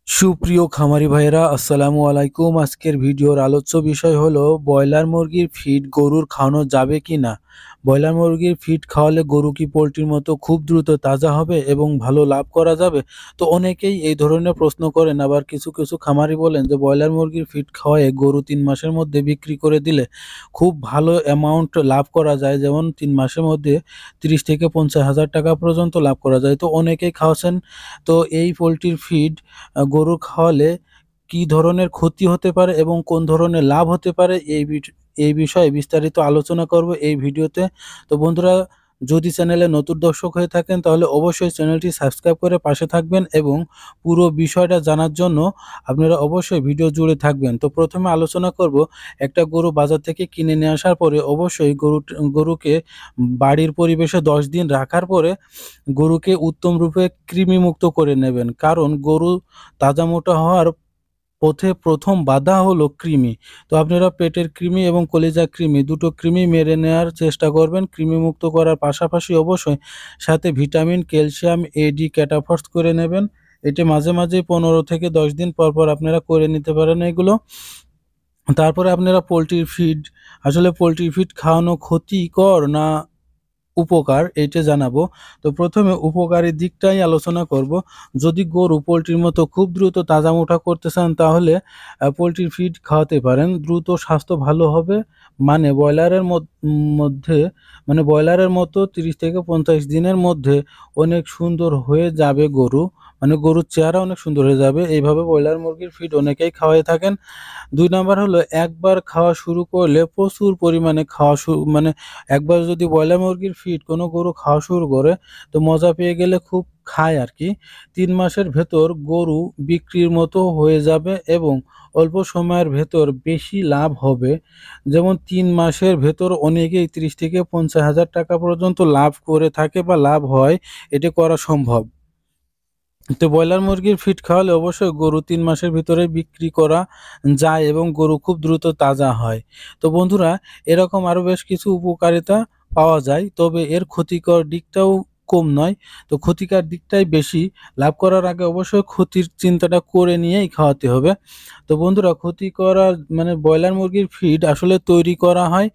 সুপ্রিয় খামারি ভাইয়েরা আসসালামু আলাইকুম। আজকের ভিডিওর আলোচ্য বিষয় হলো ব্রয়লার মুরগির ফিড গরুর খাওয়ানো যাবে কিনা। ব্রয়লার মুরগির ফিড খাওয়ালে গরু কি পোল্ট্রির মতো খুব দ্রুত তাজা হবে এবং ভালো লাভ করা যাবে? তো অনেকেই এই ধরনের প্রশ্ন করেন, আবার কিছু কিছু খামারি বলেন যে ব্রয়লার মুরগির ফিড খাওয়ায়ে গরু 3 মাসের মধ্যে বিক্রি করে দিলে খুব ভালো অ্যামাউন্ট লাভ করা যায়, যেমন 3 মাসের মধ্যে 30 থেকে 50,000 টাকা পর্যন্ত লাভ করা যায়। তো অনেকেই খাওয়াচ্ছেন। তো এই পোল্ট্রির ফিড গরু খাওয়ালে কি ধরনের ক্ষতি হতে পারে এবং কোন ধরনের লাভ হতে পারে, এই বিষয়ে বিস্তারিত আলোচনা করব এই ভিডিওতে। তো বন্ধুরা, যদি চ্যানেলে নতুন দর্শক হয়ে থাকেন তাহলে অবশ্যই চ্যানেলটি সাবস্ক্রাইব করে পাশে থাকবেন এবং পুরো বিষয়টা জানার জন্য আপনারা অবশ্যই ভিডিও জুড়ে থাকবেন। তো প্রথমে আলোচনা করব, একটা গরু বাজার থেকে কিনে নিয়ে আসার পরে অবশ্যই গরুকে বাড়ির পরিবেশে 10 দিন রাখার পরে গরুকে উত্তম রূপে কৃমিমুক্ত করে নেবেন, কারণ গরু তাজা মোটা হওয়ার পথে প্রথম বাধা হলো কৃমি। তো আপনারা পেটের কৃমি এবং কলিজার কৃমি, দুটো কৃমি মেরে নেওয়ার চেষ্টা করবেন। কৃমিমুক্ত করার পাশাপাশি অবশ্যই সাথে ভিটামিন, ক্যালসিয়াম, এডি ক্যাটাফর্স করে নেবেন। এটি মাঝে মাঝে 15 থেকে 10 দিন পর পর আপনারা করে নিতে পারেন এগুলো। তারপরে আপনারা আসলে পোলট্রি ফিড খাওয়ানো ক্ষতিকর না উপকার, এইটা জানাবো। তো প্রথমে উপকারী দিকটাই আলোচনা করব। যদি গরু পোলট্রির মতো খুব দ্রুত তাজা মোটা করতে চান তাহলে পোলট্রির ফিড খাওয়াতে পারেন। দ্রুত স্বাস্থ্য ভালো হবে, মানে ব্রয়লারের মতো 30 থেকে 50 দিনের মধ্যে অনেক সুন্দর হয়ে যাবে গরু, মানে গরুর চেহারা অনেক সুন্দর হয়ে যাবে। এইভাবে ব্রয়লার মুরগির ফিড অনেকেই খাওয়াই থাকেন। 2 নাম্বার হলো, একবার খাওয়া শুরু করলে প্রচুর পরিমাণে একবার যদি ব্রয়লার মুরগির ফিড কোনো গরু খাওয়া শুরু করে তো মজা পেয়ে গেলে খুব খায় আর কি। 3 মাসের ভেতর গরু বিক্রির মতো হয়ে যাবে এবং অল্প সময়ের ভেতর বেশি লাভ হবে। যেমন 3 মাসের ভেতর অনেকেই 30 থেকে 50,000 টাকা পর্যন্ত লাভ করে থাকে বা লাভ হয়, এটা করা সম্ভব। তো ব্রয়লার মুরগির ফিড খাওয়ালে অবশ্যই গরু 3 মাসের ভিতরে বিক্রি করা যায় এবং গরু খুব দ্রুত তাজা হয়। তো বন্ধুরা, এরকম আরও বেশ কিছু উপকারিতা পাওয়া যায়, তবে এর ক্ষতিকর দিকটাও কম নয়। তো ক্ষতিকর দিকটাই বেশি। লাভ করার আগে অবশ্যই ক্ষতির চিন্তাটা করে নিয়েই খাওয়াতে হবে। তো বন্ধুরা, ক্ষতি করার ব্রয়লার মুরগির ফিড আসলে তৈরি করা হয়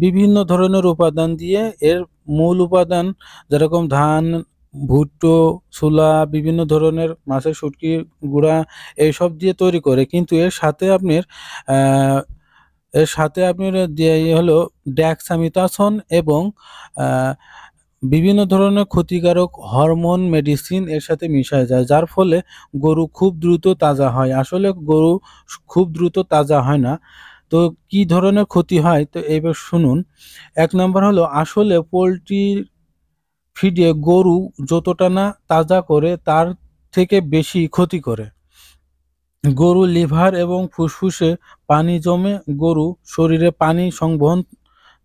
বিভিন্ন ধরনের উপাদান দিয়ে। এর মূল উপাদান যেরকম ধান, ভুট্টো, ছোলা, বিভিন্ন ধরনের মাছের শুটকির গুঁড়া, এইসব দিয়ে তৈরি করে। কিন্তু আহ, এর সাথে আপনার হলো ডেক্সামিথাসোন এবং আহ, বিভিন্ন ধরনের ক্ষতিকারক হরমোন, মেডিসিন এর সাথে মিশায় যায়, যার ফলে গরু খুব দ্রুত তাজা হয়। আসলে গরু খুব দ্রুত তাজা হয় না। তো কি ধরনের ক্ষতি হয়, তো এবার শুনুন। 1 নাম্বার হলো, আসলে পোলট্রি ফিডে গরু যতটা না তাজা করে তার থেকে বেশি ক্ষতি করে। গরু লিভার এবং ফুসফুসে পানি জমে গরু শরীরে পানি সংবহন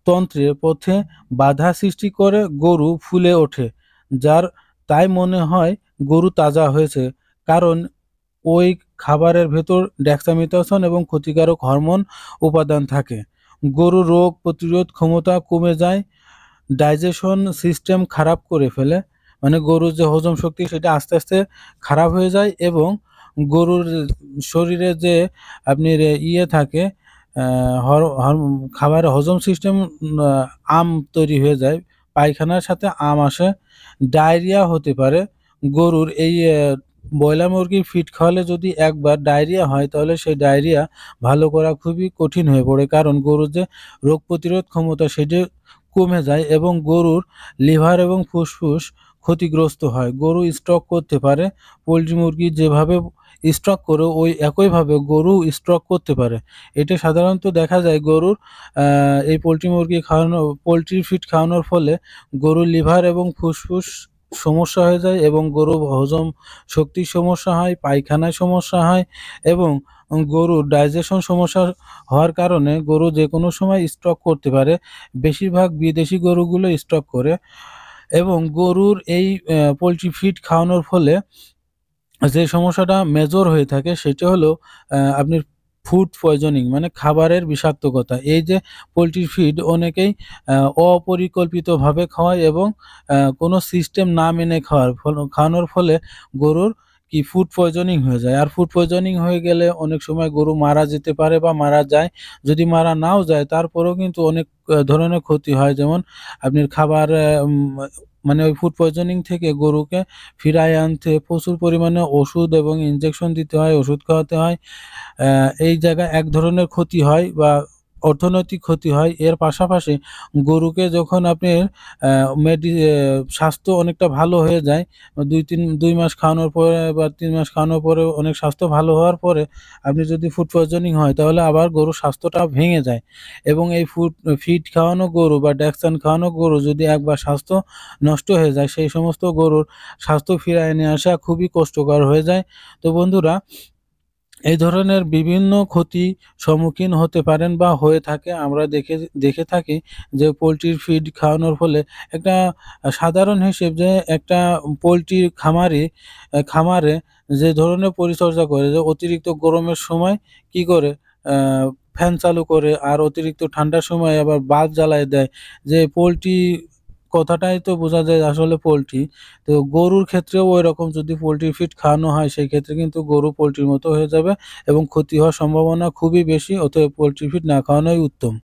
তন্ত্রের পথে বাধা সৃষ্টি করে, গরু ফুলে ওঠে, তাই মনে হয় গরু তাজা হয়েছে, কারণ ওই খাবারের ভেতর ডেক্সামিথাসোন এবং ক্ষতিকারক হরমোন উপাদান থাকে। গরু রোগ প্রতিরোধ ক্ষমতা কমে যায়, ডাইজেশন সিস্টেম খারাপ করে ফেলে, মানে গরুর যে হজম শক্তি সেটা আস্তে আস্তে খারাপ হয়ে যায় এবং গরুর শরীরে যে আপনার থাকে খাবারের হজম সিস্টেম, আম তৈরি হয়ে যায়, পায়খানার সাথে আম আসে, ডায়রিয়া হতে পারে। গরুর এই ব্রয়লার মুরগির ফিড খাওয়ালে যদি একবার ডায়রিয়া হয় তাহলে সেই ডায়রিয়া ভালো করা খুবই কঠিন হয়ে পড়ে, কারণ গরুর যে রোগ প্রতিরোধ ক্ষমতা সেটি কমে যায় এবং গরুর লিভার এবং ফুসফুস ক্ষতিগ্রস্ত হয়। গরু স্ট্রোক করতে পারে। পোলট্রি মুরগি যেভাবে স্ট্রোক করে ওই একইভাবে গরু স্ট্রোক করতে পারে। এটা সাধারণত দেখা যায় গরুর এই পোলট্রি ফিড খাওয়ানোর ফলে গরুর লিভার এবং ফুসফুস সমস্যা হয়ে যায় এবং গরু হজম শক্তির সমস্যা হয়, পায়খানায় সমস্যা হয় এবং গরুর ডাইজেশন সমস্যা হওয়ার কারণে গরু যে কোনো সময় স্ট্রোক করতে পারে। বেশিরভাগ বিদেশি গরুগুলো স্ট্রোক করে এবং গরুর এই পোলট্রি ফিড খাওয়ানোর ফলে যে সমস্যাটা মেজর হয়ে থাকে সেটা হলো আপনার ফুড পয়জনিং, মানে খাবারের বিষাক্ততা। এই যে পোলট্রি ফিড অনেকেই অপরিকল্পিতভাবে খাওয়ায় এবং কোনো সিস্টেম না মেনে খাওয়ানোর ফলে গরুর কি ফুড পয়জনিং হয়ে যায়। আর ফুড পয়জনিং হয়ে গেলে অনেক সময় গরু মারা যেতে পারে বা মারা যায়। যদি মারা নাও যায় তারপরেও কিন্তু অনেক ধরনের ক্ষতি হয়। যেমন আপনার খাবার মানে ওই ফুড পয়জনিং থেকে গরুকে ফিরায় আনতে প্রচুর পরিমাণে ওষুধ এবং ইনজেকশন দিতে হয়, ওষুধ খাওয়াতে হয়। এই জায়গায় এক ধরনের ক্ষতি হয় বা অর্থনৈতিক ক্ষতি হয়। এর পাশাপাশি গরুকে যখন আপনার স্বাস্থ্য অনেকটা ভালো হয়ে যায়, ২ মাস খাওয়ানোর পরে বা ৩ মাস খাওয়ানোর পরে অনেক স্বাস্থ্য ভালো হওয়ার পরে আপনি যদি ফুড পয়জনিং হয় তাহলে আবার গরুর স্বাস্থ্যটা ভেঙে যায় এবং এই ফিড খাওয়ানো গরু বা ড্যাক্সান খাওয়ানো গরু যদি একবার স্বাস্থ্য নষ্ট হয়ে যায়, সেই সমস্ত গরুর স্বাস্থ্য ফিরায় নিয়ে আসা খুবই কষ্টকর হয়ে যায়। তো বন্ধুরা, এই ধরনের বিভিন্ন ক্ষতি সম্মুখীন হতে পারেন বা হয়ে থাকে। আমরা দেখে থাকি যে পোল্ট্রির ফিড খাওয়ানোর ফলে একটা সাধারণ হিসেব যে একটা পোল্ট্রির খামারে যে ধরনের পরিচর্যা করে, যে অতিরিক্ত গরমের সময় কি করে আ ফ্যান চালু করে আর অতিরিক্ত ঠান্ডার সময় আবার বাল্ব জ্বালায় দেয়। যে পোল্ট্রি কথাটাই তো বোঝা যায় আসলে পোল্ট্রি। তো গরুর ক্ষেত্রেও ঐরকম যদি পোল্ট্রির ফিড খাওয়ানো হয় সেই ক্ষেত্রে কিন্তু গরু পোল্ট্রির মতো হয়ে যাবে এবং ক্ষতি হওয়ার সম্ভাবনা খুবই বেশি। অতএব পোল্ট্রি ফিড না খাওয়ানোই উত্তম।